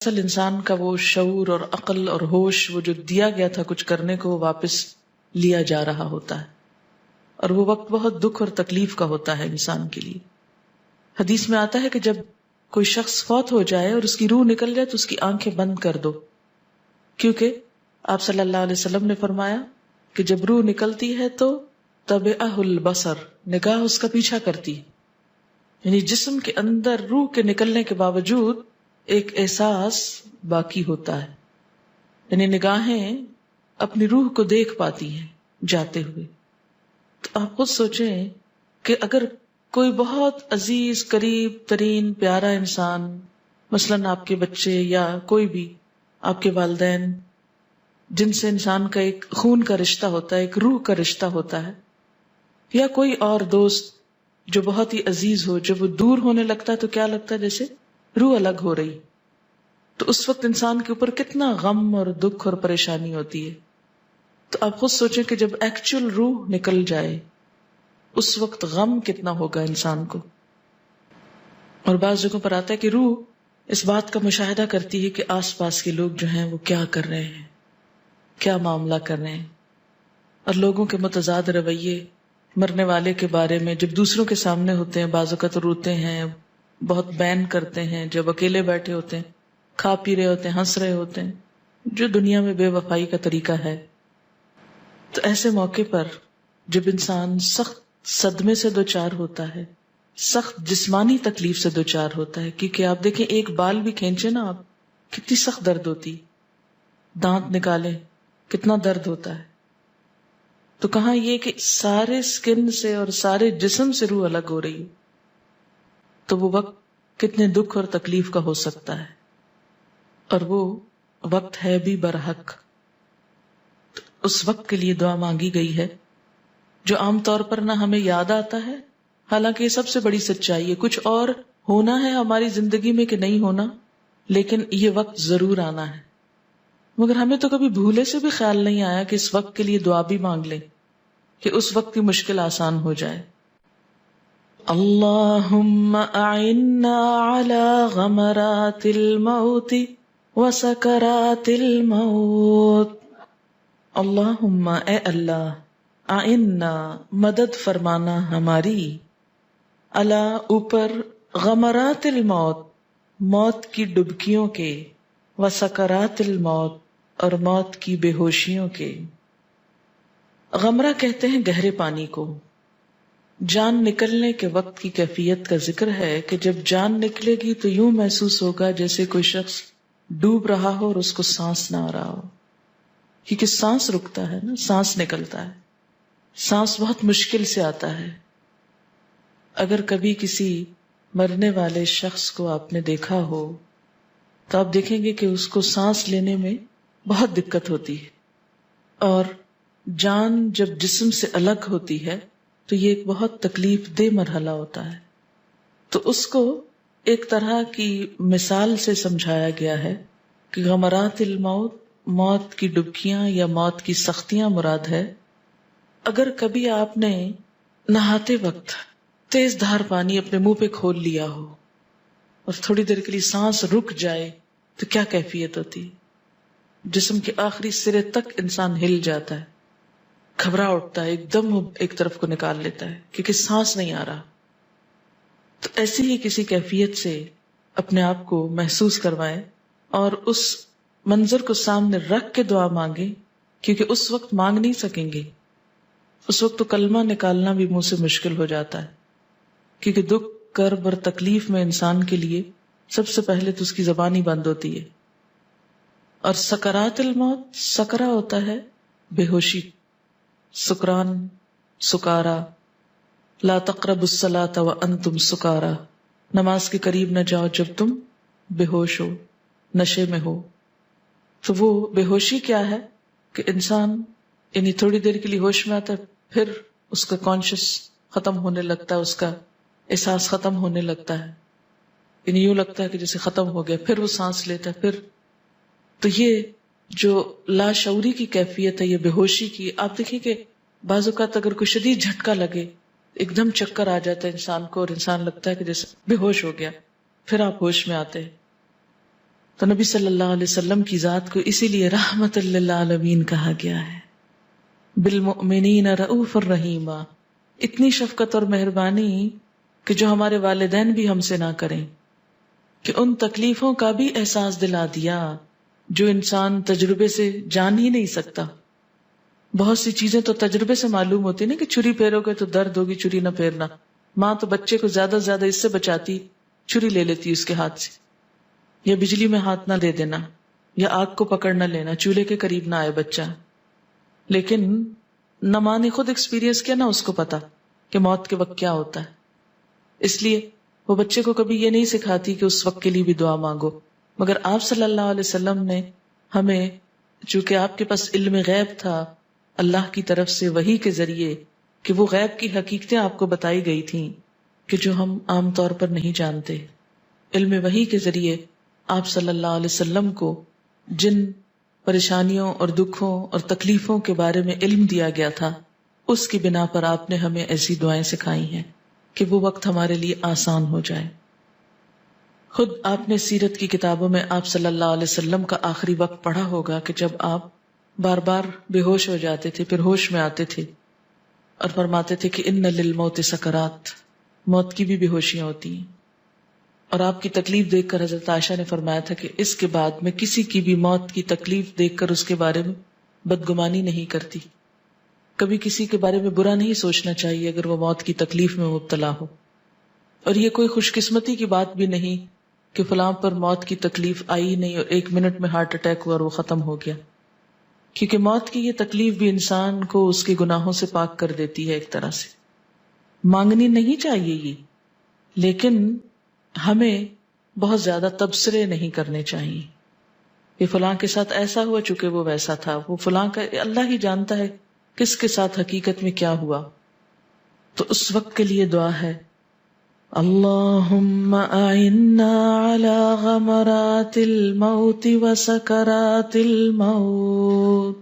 اصل انسان کا وہ شعور اور عقل اور ہوش وہ جو دیا گیا تھا کچھ کرنے کو، وہ واپس لیا جا رہا ہوتا ہے، اور وہ وقت بہت دکھ اور تکلیف کا ہوتا ہے انسان کے لیے۔ حدیث میں آتا ہے کہ جب کوئی شخص فوت ہو جائے اور اس کی روح نکل جائے تو اس کی آنکھیں بند کر دو، کیونکہ آپ صلی اللہ علیہ وسلم نے فرمایا کہ جب روح نکلتی ہے تو تبعہ البصر، نگاہ اس کا پیچھا کرتی ہے، یعنی جسم کے اندر روح کے نکلنے کے باوجود ایک احساس باقی ہوتا ہے، یعنی نگاہیں اپنی روح کو دیکھ پاتی ہیں جاتے ہوئے۔ تو آپ خود سوچیں کہ اگر کوئی بہت عزیز، قریب ترین، پیارا انسان، مثلاً آپ کے بچے یا کوئی بھی آپ کے والدین، جن سے انسان کا ایک خون کا رشتہ ہوتا ہے، ایک روح کا رشتہ ہوتا ہے، یا کوئی اور دوست جو بہت ہی عزیز ہو، جب وہ دور ہونے لگتا ہے تو کیا لگتا ہے؟ جیسے روح الگ ہو رہی۔ تو اس وقت انسان کے اوپر کتنا غم اور دکھ اور پریشانی ہوتی ہے۔ تو آپ خود سوچیں کہ جب ایکچوئل روح نکل جائے اس وقت غم کتنا ہوگا انسان کو۔ اور بعض جگہوں پر آتا ہے کہ روح اس بات کا مشاہدہ کرتی ہے کہ آس پاس کے لوگ جو ہیں وہ کیا کر رہے ہیں، کیا معاملہ کر رہے ہیں، اور لوگوں کے متضاد رویے مرنے والے کے بارے میں جب دوسروں کے سامنے ہوتے ہیں بعض اوقات روتے ہیں، بہت بین کرتے ہیں، جب اکیلے بیٹھے ہوتے ہیں، کھا پی رہے ہوتے ہیں، ہنس رہے ہوتے ہیں، جو دنیا میں بے وفائی کا طریقہ ہے۔ تو ایسے موقع پر جب انسان سخت صدمے سے دوچار ہوتا ہے، سخت جسمانی تکلیف سے دوچار ہوتا ہے، کیونکہ آپ دیکھیں ایک بال بھی کھینچے نا آپ، کتنی سخت درد ہوتی، دانت نکالیں کتنا درد ہوتا ہے۔ تو کہاں یہ کہ سارے سکن سے اور سارے جسم سے روح الگ ہو رہی ہے، تو وہ وقت کتنے دکھ اور تکلیف کا ہو سکتا ہے، اور وہ وقت ہے بھی برحق۔ اس وقت کے لیے دعا مانگی گئی ہے جو عام طور پر نہ ہمیں یاد آتا ہے، حالانکہ یہ سب سے بڑی سچائی ہے، کچھ اور ہونا ہے ہماری زندگی میں کہ نہیں ہونا، لیکن یہ وقت ضرور آنا ہے، مگر ہمیں تو کبھی بھولے سے بھی خیال نہیں آیا کہ اس وقت کے لیے دعا بھی مانگ لیں کہ اس وقت کی مشکل آسان ہو جائے۔ اللہم اعنا علی غمرات الموت وسکرات الموت، اللہم اے اللہ، اعنا مدد فرمانا ہماری، علی اوپر، غمرات الموت موت کی ڈبکیوں کے، وسکرات الموت اور موت کی بے ہوشیوں کے۔ غمرہ کہتے ہیں گہرے پانی کو۔ جان نکلنے کے وقت کی کیفیت کا ذکر ہے کہ جب جان نکلے گی تو یوں محسوس ہوگا جیسے کوئی شخص ڈوب رہا ہو اور اس کو سانس نہ آ رہا ہو، کیونکہ سانس رکتا ہے نا، سانس نکلتا ہے، سانس بہت مشکل سے آتا ہے۔ اگر کبھی کسی مرنے والے شخص کو آپ نے دیکھا ہو تو آپ دیکھیں گے کہ اس کو سانس لینے میں بہت دقت ہوتی ہے، اور جان جب جسم سے الگ ہوتی ہے تو یہ ایک بہت تکلیف دہ مرحلہ ہوتا ہے۔ تو اس کو ایک طرح کی مثال سے سمجھایا گیا ہے کہ غمرات الموت، موت کی ڈبکیاں یا موت کی سختیاں مراد ہے۔ اگر کبھی آپ نے نہاتے وقت تیز دھار پانی اپنے منہ پہ کھول لیا ہو اور تھوڑی دیر کے لیے سانس رک جائے تو کیا کیفیت ہوتی؟ جسم کے آخری سرے تک انسان ہل جاتا ہے، گھبرا اٹھتا ہے، ایک دم ایک طرف کو نکال لیتا ہے کیونکہ سانس نہیں آ رہا۔ تو ایسی ہی کسی کیفیت سے اپنے آپ کو محسوس کروائیں اور اس منظر کو سامنے رکھ کے دعا مانگیں، کیونکہ اس وقت مانگ نہیں سکیں گے، اس وقت تو کلمہ نکالنا بھی منہ سے مشکل ہو جاتا ہے، کیونکہ دکھ، کرب اور تکلیف میں انسان کے لیے سب سے پہلے تو اس کی زبان ہی بند ہوتی ہے۔ اور سکرات الموت، سکرا ہوتا ہے بے ہوشی، سکران، سکارا، لا تقربوا الصلاة وانتم سکارا، نماز کے قریب نہ جاؤ جب تم بے ہوش ہو، نشے میں ہو۔ تو وہ بے ہوشی کیا ہے کہ انسان یعنی تھوڑی دیر کے لیے ہوش میں آتا ہے، پھر اس کا کانشس ختم ہونے لگتا ہے، اس کا احساس ختم ہونے لگتا ہے، یعنی یوں لگتا ہے کہ جیسے ختم ہو گیا، پھر وہ سانس لیتا ہے، پھر تو یہ جو لاشعوری کی کیفیت ہے، یہ بے ہوشی کی۔ آپ دیکھیں کہ بعض اوقات اگر کوئی شدید جھٹکا لگے، ایک دم چکر آ جاتا ہے انسان کو اور انسان لگتا ہے کہ جیسے بے ہوش ہو گیا، پھر آپ ہوش میں آتے ہیں۔ تو نبی صلی اللہ علیہ وسلم کی ذات کو اسی لیے رحمت للعالمین کہا گیا ہے. بالمؤمنین رؤوف الرحیم، اتنی شفقت اور مہربانی کہ جو ہمارے والدین بھی ہم سے نہ کریں، کہ ان تکلیفوں کا بھی احساس دلا دیا جو انسان تجربے سے جان ہی نہیں سکتا. بہت سی چیزیں تو تجربے سے معلوم ہوتی نا، کہ چھری پھیرو گے تو درد ہوگی، چھری نہ پھیرنا. ماں تو بچے کو زیادہ سے زیادہ اس سے بچاتی، چھری لے لیتی اس کے ہاتھ سے، یا بجلی میں ہاتھ نہ دے دینا، یا آگ کو پکڑ نہ لینا، چولہے کے قریب نہ آئے بچہ. لیکن نہ ماں نے خود ایکسپیرینس کیا، نہ اس کو پتا کہ موت کے وقت کیا ہوتا ہے. اس لیے وہ بچے کو کبھی یہ نہیں سکھاتی کہ اس وقت کے لیے بھی دعا مانگو. مگر آپ صلی اللہ علیہ وسلم نے ہمیں، چونکہ آپ کے پاس علم غیب تھا اللہ کی طرف سے وحی کے ذریعے، کہ وہ غیب کی حقیقتیں آپ کو بتائی گئی تھیں کہ جو ہم عام طور پر نہیں جانتے. علم وحی کے ذریعے آپ صلی اللہ علیہ وسلم کو جن پریشانیوں اور دکھوں اور تکلیفوں کے بارے میں علم دیا گیا تھا، اس کی بنا پر آپ نے ہمیں ایسی دعائیں سکھائی ہیں کہ وہ وقت ہمارے لیے آسان ہو جائے. خود آپ نے سیرت کی کتابوں میں آپ صلی اللہ علیہ وسلم کا آخری وقت پڑھا ہوگا کہ جب آپ بار بار بے ہوش ہو جاتے تھے، پھر ہوش میں آتے تھے اور فرماتے تھے کہ ان للموت سکرات، موت کی بھی بے ہوشیاں ہوتی ہیں. اور آپ کی تکلیف دیکھ کر حضرت عائشہ نے فرمایا تھا کہ اس کے بعد میں کسی کی بھی موت کی تکلیف دیکھ کر اس کے بارے میں بدگمانی نہیں کرتی. کبھی کسی کے بارے میں برا نہیں سوچنا چاہیے اگر وہ موت کی تکلیف میں مبتلا ہو. اور یہ کوئی خوش قسمتی کی بات بھی نہیں کہ فلاں پر موت کی تکلیف آئی نہیں اور 1 منٹ میں ہارٹ اٹیک ہوا اور وہ ختم ہو گیا. کیونکہ موت کی یہ تکلیف بھی انسان کو اس کے گناہوں سے پاک کر دیتی ہے. ایک طرح سے مانگنی نہیں چاہیے یہ، لیکن ہمیں بہت زیادہ تبصرے نہیں کرنے چاہیے کہ فلاں کے ساتھ ایسا ہوا چونکہ وہ ویسا تھا، وہ فلاں کا اللہ ہی جانتا ہے کس کے ساتھ حقیقت میں کیا ہوا. تو اس وقت کے لیے دعا ہے اللہم اعنا علی غمرات الموت وسکرات الموت.